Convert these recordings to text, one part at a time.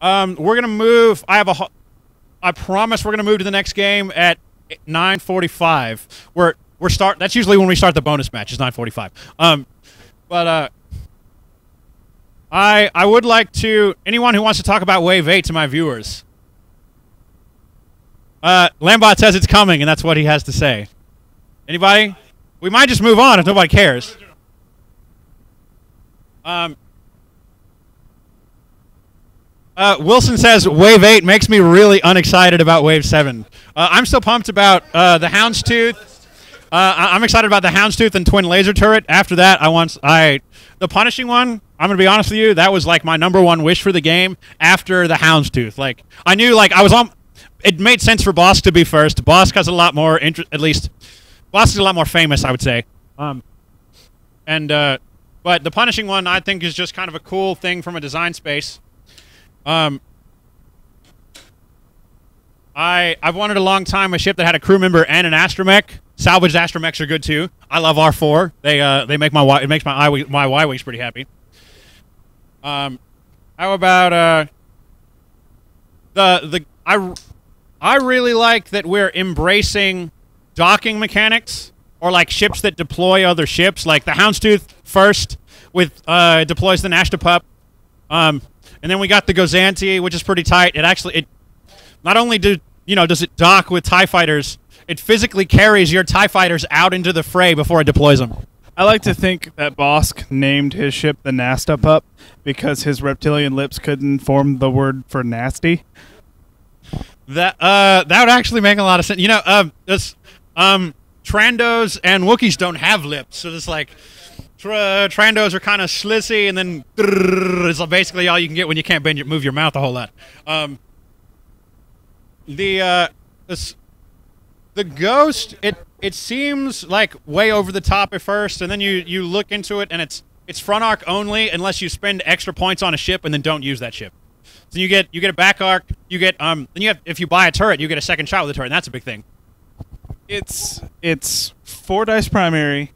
We're gonna move. I promise we're gonna move to the next game at 9:45. We're start. That's usually when we start the bonus match. Is 9:45. But I would like to anyone who wants to talk about Wave 8 to my viewers. Lambot says it's coming, and that's what he has to say. Anybody? We might just move on if nobody cares. Wilson says Wave 8 makes me really unexcited about Wave 7. I'm still pumped about the Houndstooth. I'm excited about the Houndstooth and Twin Laser Turret. After that, the Punishing one, I'm going to be honest with you, that was like my #1 wish for the game after the Houndstooth. Like, I knew, like, it made sense for Bosk to be first. Bosk has a lot more at least, Bosk is a lot more famous, I would say. But the Punishing one, I think, is just kind of a cool thing from a design space. I've wanted a long time a ship that had a crew member and an astromech. Salvaged astromechs are good too. I love R4. They make it makes my Y-wings pretty happy. How about I really like that we're embracing docking mechanics, or like ships that deploy other ships, like the Houndstooth first with deploys the Nashtapup. And then we got the Gozanti, which is pretty tight. It not only does it dock with TIE fighters, it physically carries your TIE fighters out into the fray before it deploys them. I like to think that Bosk named his ship the Nastapup because his reptilian lips couldn't form the word for nasty. That would actually make a lot of sense. You know, Trandos and Wookiees don't have lips, so it's like Trandos are kind of slizzy, and then is basically all you can get when you can't move your mouth a whole lot. The Ghost, it seems like way over the top at first, and then you look into it, and it's front arc only unless you spend extra points on a ship and then don't use that ship. So you get a back arc, you get if you buy a turret, you get a second shot with the turret, and that's a big thing. It's 4 dice primary,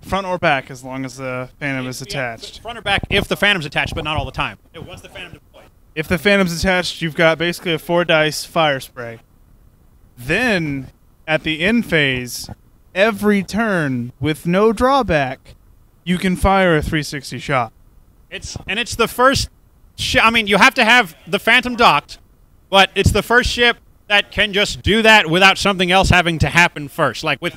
front or back, as long as the Phantom is attached. Front or back if the Phantom's attached, but not all the time. Once the Phantom deploys. If the Phantom's attached, you've got basically a 4 dice fire spray. Then, at the end phase, every turn, with no drawback, you can fire a 360 shot. It's the first I mean, you have to have the Phantom docked, but it's the first ship that can just do that without something else having to happen first. Like, with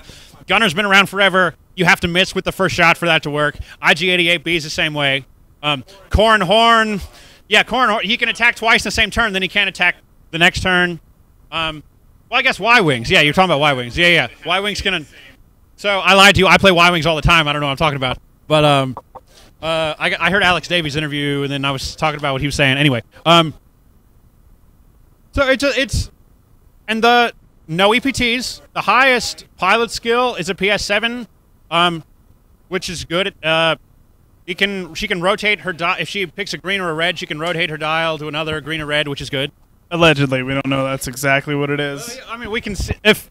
Gunner's been around forever, you have to miss with the first shot for that to work. IG-88B is the same way. Corn Horn, he can attack twice in the same turn, then he can't attack the next turn. Well, I guess Y-Wings. Yeah, you're talking about Y-Wings. Yeah. Y-Wings can... So, I lied to you. I play Y-Wings all the time. I don't know what I'm talking about. But, I heard Alex Davies' interview, and then I was talking about what he was saying. Anyway, so it's... And the... No EPTs. The highest pilot skill is a PS7, which is good. She can rotate her dial. If she picks a green or a red, she can rotate her dial to another green or red, which is good. Allegedly, we don't know that's exactly what it is. I mean, we can see, if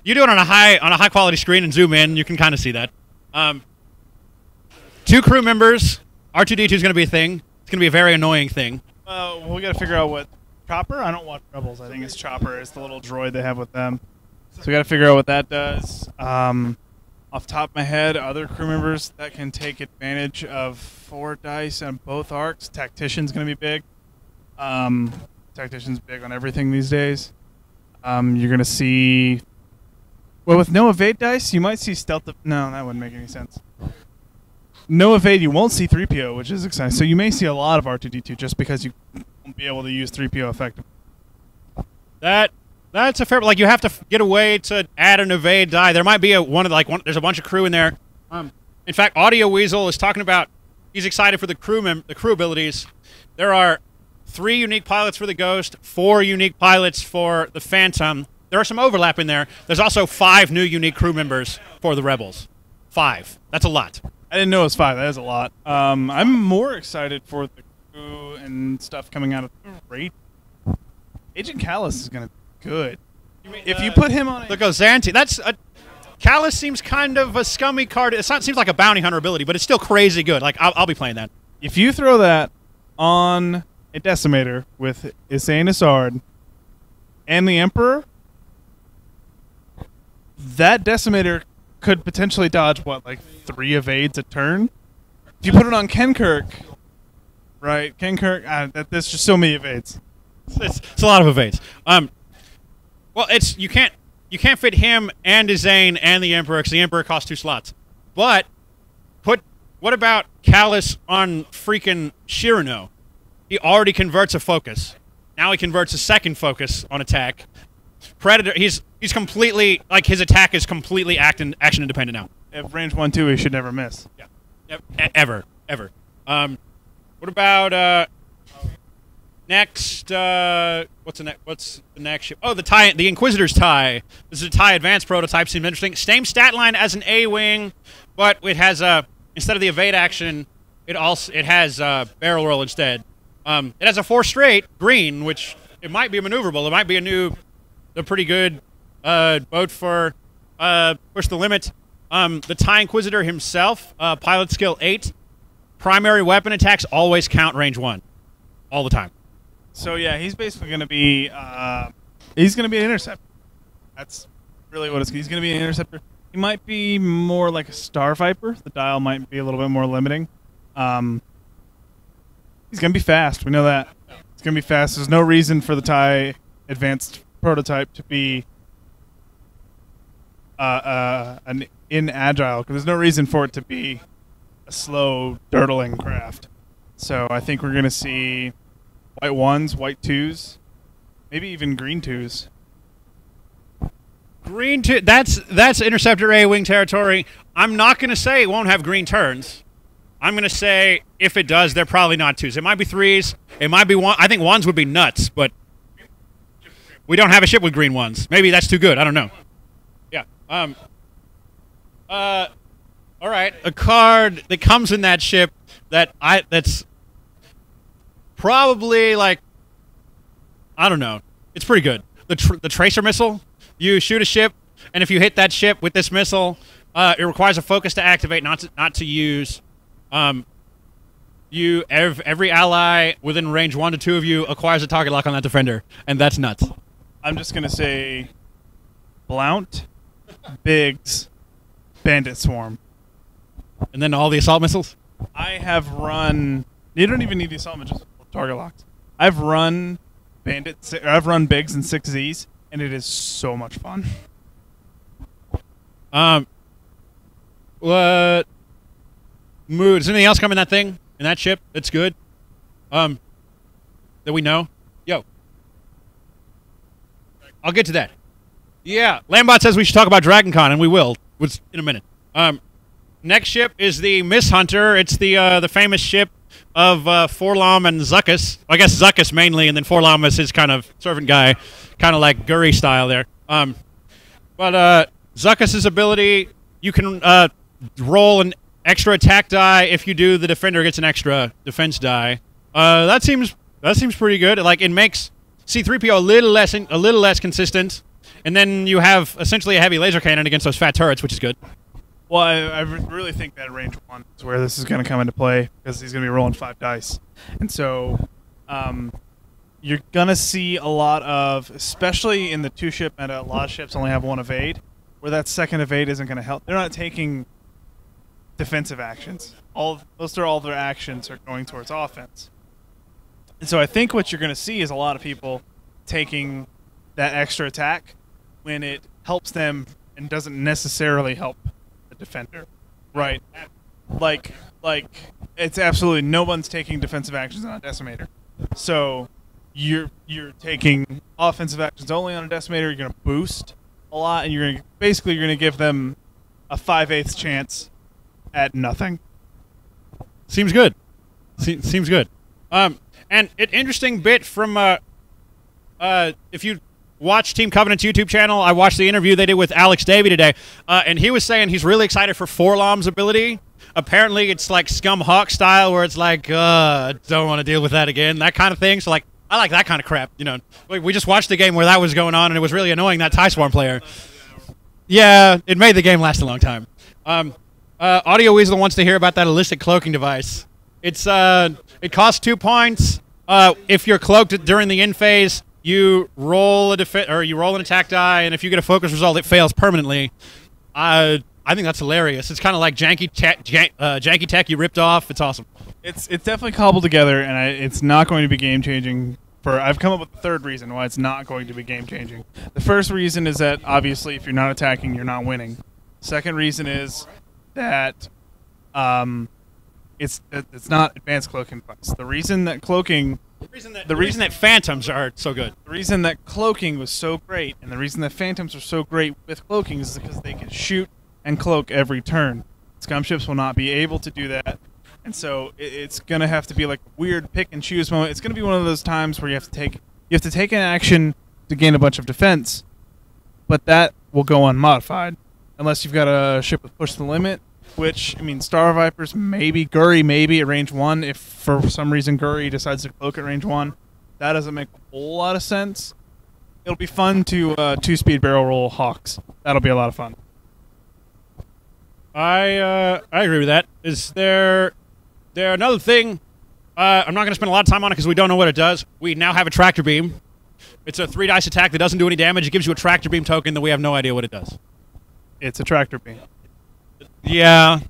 you do it on a high quality screen and zoom in, you can kind of see that. 2 crew members. R2-D2 is going to be a thing. It's going to be a very annoying thing. Well, we got to figure out what Chopper. I don't watch Rebels. I think it's Chopper. It's the little droid they have with them. So we got to figure out what that does. Off the top of my head, other crew members that can take advantage of 4 dice on both arcs. Tactician's going to be big. Tactician's big on everything these days. You're going to see... Well, with no evade dice, you might see stealth... No, that wouldn't make any sense. No evade, you won't see 3PO, which is exciting. So you may see a lot of R2-D2 just because you won't be able to use 3PO effectively. That's a fair... Like, you have to get a way to add an evade die. There might be there's a bunch of crew in there. In fact, Audio Weasel is talking about... He's excited for the crew abilities. There are 3 unique pilots for the Ghost, 4 unique pilots for the Phantom. There are some overlap in there. There's also 5 new unique crew members for the Rebels. 5. That's a lot. I didn't know it was 5. That is a lot. I'm more excited for the crew and stuff coming out of the rate. Agent Callus is going to be good. If you put him on the Gozanti, Callus seems kind of a scummy card. It seems like a bounty hunter ability, but it's still crazy good. Like, I'll be playing that. If you throw that on a Decimator with Isane Isard and the Emperor, that Decimator could potentially dodge, what, like 3 evades a turn? If you put it on Kenkirk, right, there's just so many evades. It's a lot of evades. Well, you can't fit him and Isane and the Emperor, because the Emperor costs 2 slots. But what about Callus on freaking Shirano? He already converts a focus. Now he converts a second focus on attack. Predator, he's completely, like, his attack is completely action independent now. At range 1-2, he should never miss. Yeah. Ever. What about next? What's the next ship? Oh, the Inquisitor's tie. This is a tie advanced prototype. Seems interesting. Same stat line as an A-wing, but it has instead of the evade action, it has barrel roll instead. It has a 4 straight green, which it might be maneuverable. It might be a pretty good boat for push the limit. The TIE Inquisitor himself, pilot skill 8, primary weapon attacks always count range 1, all the time. So yeah, he's basically going to be an interceptor. That's really what he's going to be, an interceptor. He might be more like a Star Viper. The dial might be a little bit more limiting. He's going to be fast. We know that. It's going to be fast. There's no reason for the TIE advanced prototype to be an inagile, because there's no reason for it to be a slow, dirtling craft. So I think we're going to see white 1s, white 2s, maybe even green 2s. Green 2, that's Interceptor A-wing territory. I'm not going to say it won't have green turns. I'm going to say if it does, they're probably not 2s. It might be 3s. It might be 1. I think 1s would be nuts, but we don't have a ship with green 1s. Maybe that's too good. I don't know. Yeah. All right. A card that comes in that ship that's probably, like, I don't know. It's pretty good. The tracer missile. You shoot a ship, and if you hit that ship with this missile, it requires a focus to activate, not to use. Every ally within range 1 to 2 of you acquires a target lock on that defender, and that's nuts. I'm just gonna say, Blount, Biggs, Bandit Swarm, and then all the assault missiles. I have run. You don't even need the assault missiles, just target locks. I've run Biggs and 6Zs, and it is so much fun. What mood? Does anything else come in that thing? In that ship? That's good. That we know? Yo. I'll get to that. Yeah. Lambot says we should talk about Dragon Con, and we will. In a minute. Next ship is the Miss Hunter. It's the famous ship of Forlom and Zuckuss. I guess Zuckuss mainly, and then Forlom is his kind of servant guy. Kind of like Guri style there. But Zuckuss's ability, you can roll an extra attack die. If you do, the defender gets an extra defense die. That seems pretty good. Like, it makes C-3PO a little less consistent, and then you have essentially a heavy laser cannon against those fat turrets, which is good. Well, I really think that range 1 is where this is going to come into play, because he's going to be rolling 5 dice, and so you're going to see a lot of, especially in the 2-ship meta, a lot of ships only have 1 evade, where that second evade isn't going to help. They're not taking defensive actions. Most of all their actions are going towards offense. And so I think what you're going to see is a lot of people taking that extra attack when it helps them and doesn't necessarily help the defender. Right. Like it's absolutely no one's taking defensive actions on a decimator. So you're taking offensive actions only on a decimator. You're going to boost a lot, and you're going to give them a 5/8 chance at nothing. Seems good. Seems good. And an interesting bit from if you watch Team Covenant's YouTube channel, I watched the interview they did with Alex Davey today, and he was saying he's really excited for Forlom's ability. Apparently, it's like Scum Hawk style, where it's like, don't want to deal with that again, that kind of thing. So, like, I like that kind of crap. You know, we just watched the game where that was going on, and it was really annoying, that TIE Swarm player. Yeah, it made the game last a long time. Audio Weasel wants to hear about that Illicit Cloaking device. It's it costs 2 points. if you're cloaked during the in phase, you roll you roll an attack die, and if you get a focus result, it fails permanently. I think that's hilarious. It's kind of like janky tech you ripped off. It's awesome. It's definitely cobbled together, and it's not going to be game changing. I've come up with the third reason why it's not going to be game changing. The first reason is that obviously if you're not attacking, you're not winning. Second reason is that it's not advanced cloaking device. The reason that phantoms are so good. The reason that cloaking was so great, and the reason that phantoms are so great with cloaking is because they can shoot and cloak every turn. Scum ships will not be able to do that, and so it's gonna have to be like a weird pick and choose moment. It's gonna be one of those times where you have to take an action to gain a bunch of defense, but that will go unmodified unless you've got a ship with push the limit. Which, I mean, Star Vipers, maybe. Gurry, maybe at range 1. If for some reason Gurry decides to cloak at range 1, that doesn't make a whole lot of sense. It'll be fun to 2-speed barrel roll Hawks. That'll be a lot of fun. I agree with that. Is there another thing? I'm not going to spend a lot of time on it because we don't know what it does. We now have a tractor beam. It's a 3-dice attack that doesn't do any damage. It gives you a tractor beam token that we have no idea what it does. It's a tractor beam. Yeah,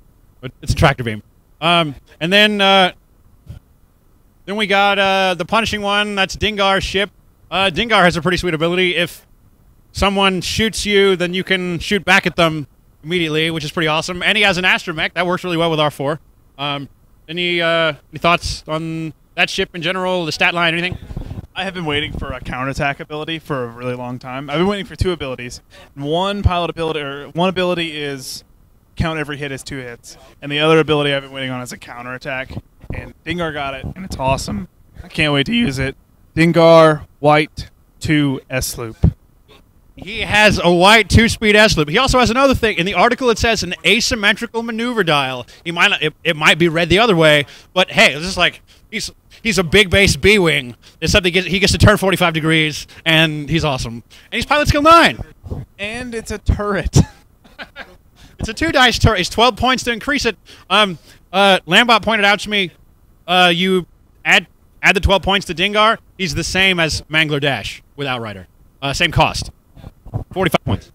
but it's a tractor beam. And then we got the punishing one. That's Dingar's ship. Dingar has a pretty sweet ability. If someone shoots you, then you can shoot back at them immediately, which is pretty awesome. And he has an astromech. That works really well with R4. Any thoughts on that ship in general, the stat line, anything? I have been waiting for a counterattack ability for a really long time. I've been waiting for 2 abilities. One ability is count every hit as 2 hits, and the other ability I've been waiting on is a counterattack. And Dingar got it, and it's awesome. I can't wait to use it. Dingar, white, 2 S-loop. He has a white 2-speed S-loop. He also has another thing. In the article, it says an asymmetrical maneuver dial. It might be read the other way, but hey, this is like he's a big base B-wing. It's something he gets to turn 45 degrees, and he's awesome. And he's pilot skill 9. And it's a turret. It's a 2-dice turret. It's 12 points to increase it. Lambot pointed out to me, you add the 12 points to Dingar. He's the same as Mangler Dash with Outrider. Same cost. 45 points.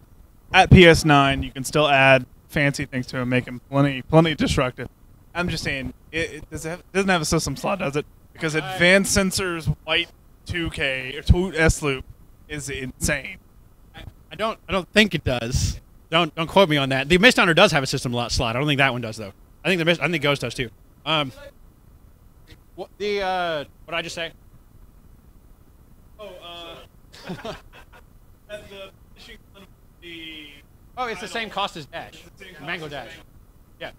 At PS9, you can still add fancy things to him, make him plenty destructive. I'm just saying, it doesn't have a system slot, does it? Because Advanced Sensors White 2K or 2 S-loop is insane. I don't think it does. Don't quote me on that. The Mist Hunter does have a system slot. I don't think that one does though. I think Ghost does too. What did I just say? It's the same cost as Dash. Mango Dash. Yeah.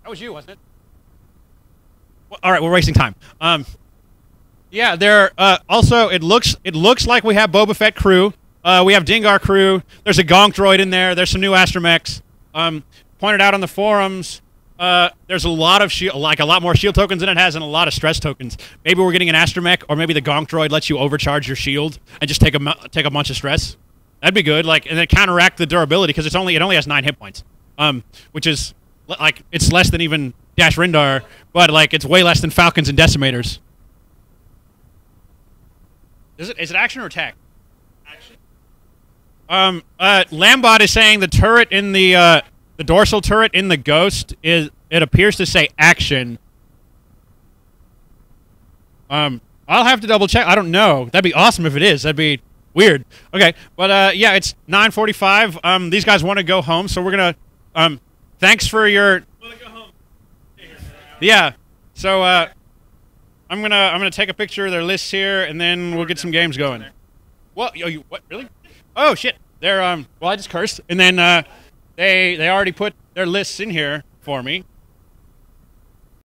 That was you, wasn't it? Well, all right, we're wasting time. Yeah, there. Also, it looks like we have Boba Fett crew. We have Dingar crew. There's a Gonk droid in there. There's some new astromechs. Pointed out on the forums, there's a lot of a lot more shield tokens than it has, and a lot of stress tokens. Maybe we're getting an astromech, or maybe the Gonk droid lets you overcharge your shield and just take a bunch of stress. That'd be good. And then counteract the durability because it only has 9 hit points, which is it's less than even Dash Rindar, but it's way less than Falcons and Decimators. Is it action or attack? Lambot is saying the turret in the dorsal turret in the Ghost it appears to say action. I'll have to double check. I don't know. That'd be awesome if it is. That'd be weird. Okay, but yeah, it's 9:45. These guys want to go home, so we're gonna. Thanks for your. Want to go home? Yeah. So I'm gonna take a picture of their lists here, and then we'll get some games going. What? What? Really? Oh shit! They're well, I just cursed, and then they already put their lists in here for me.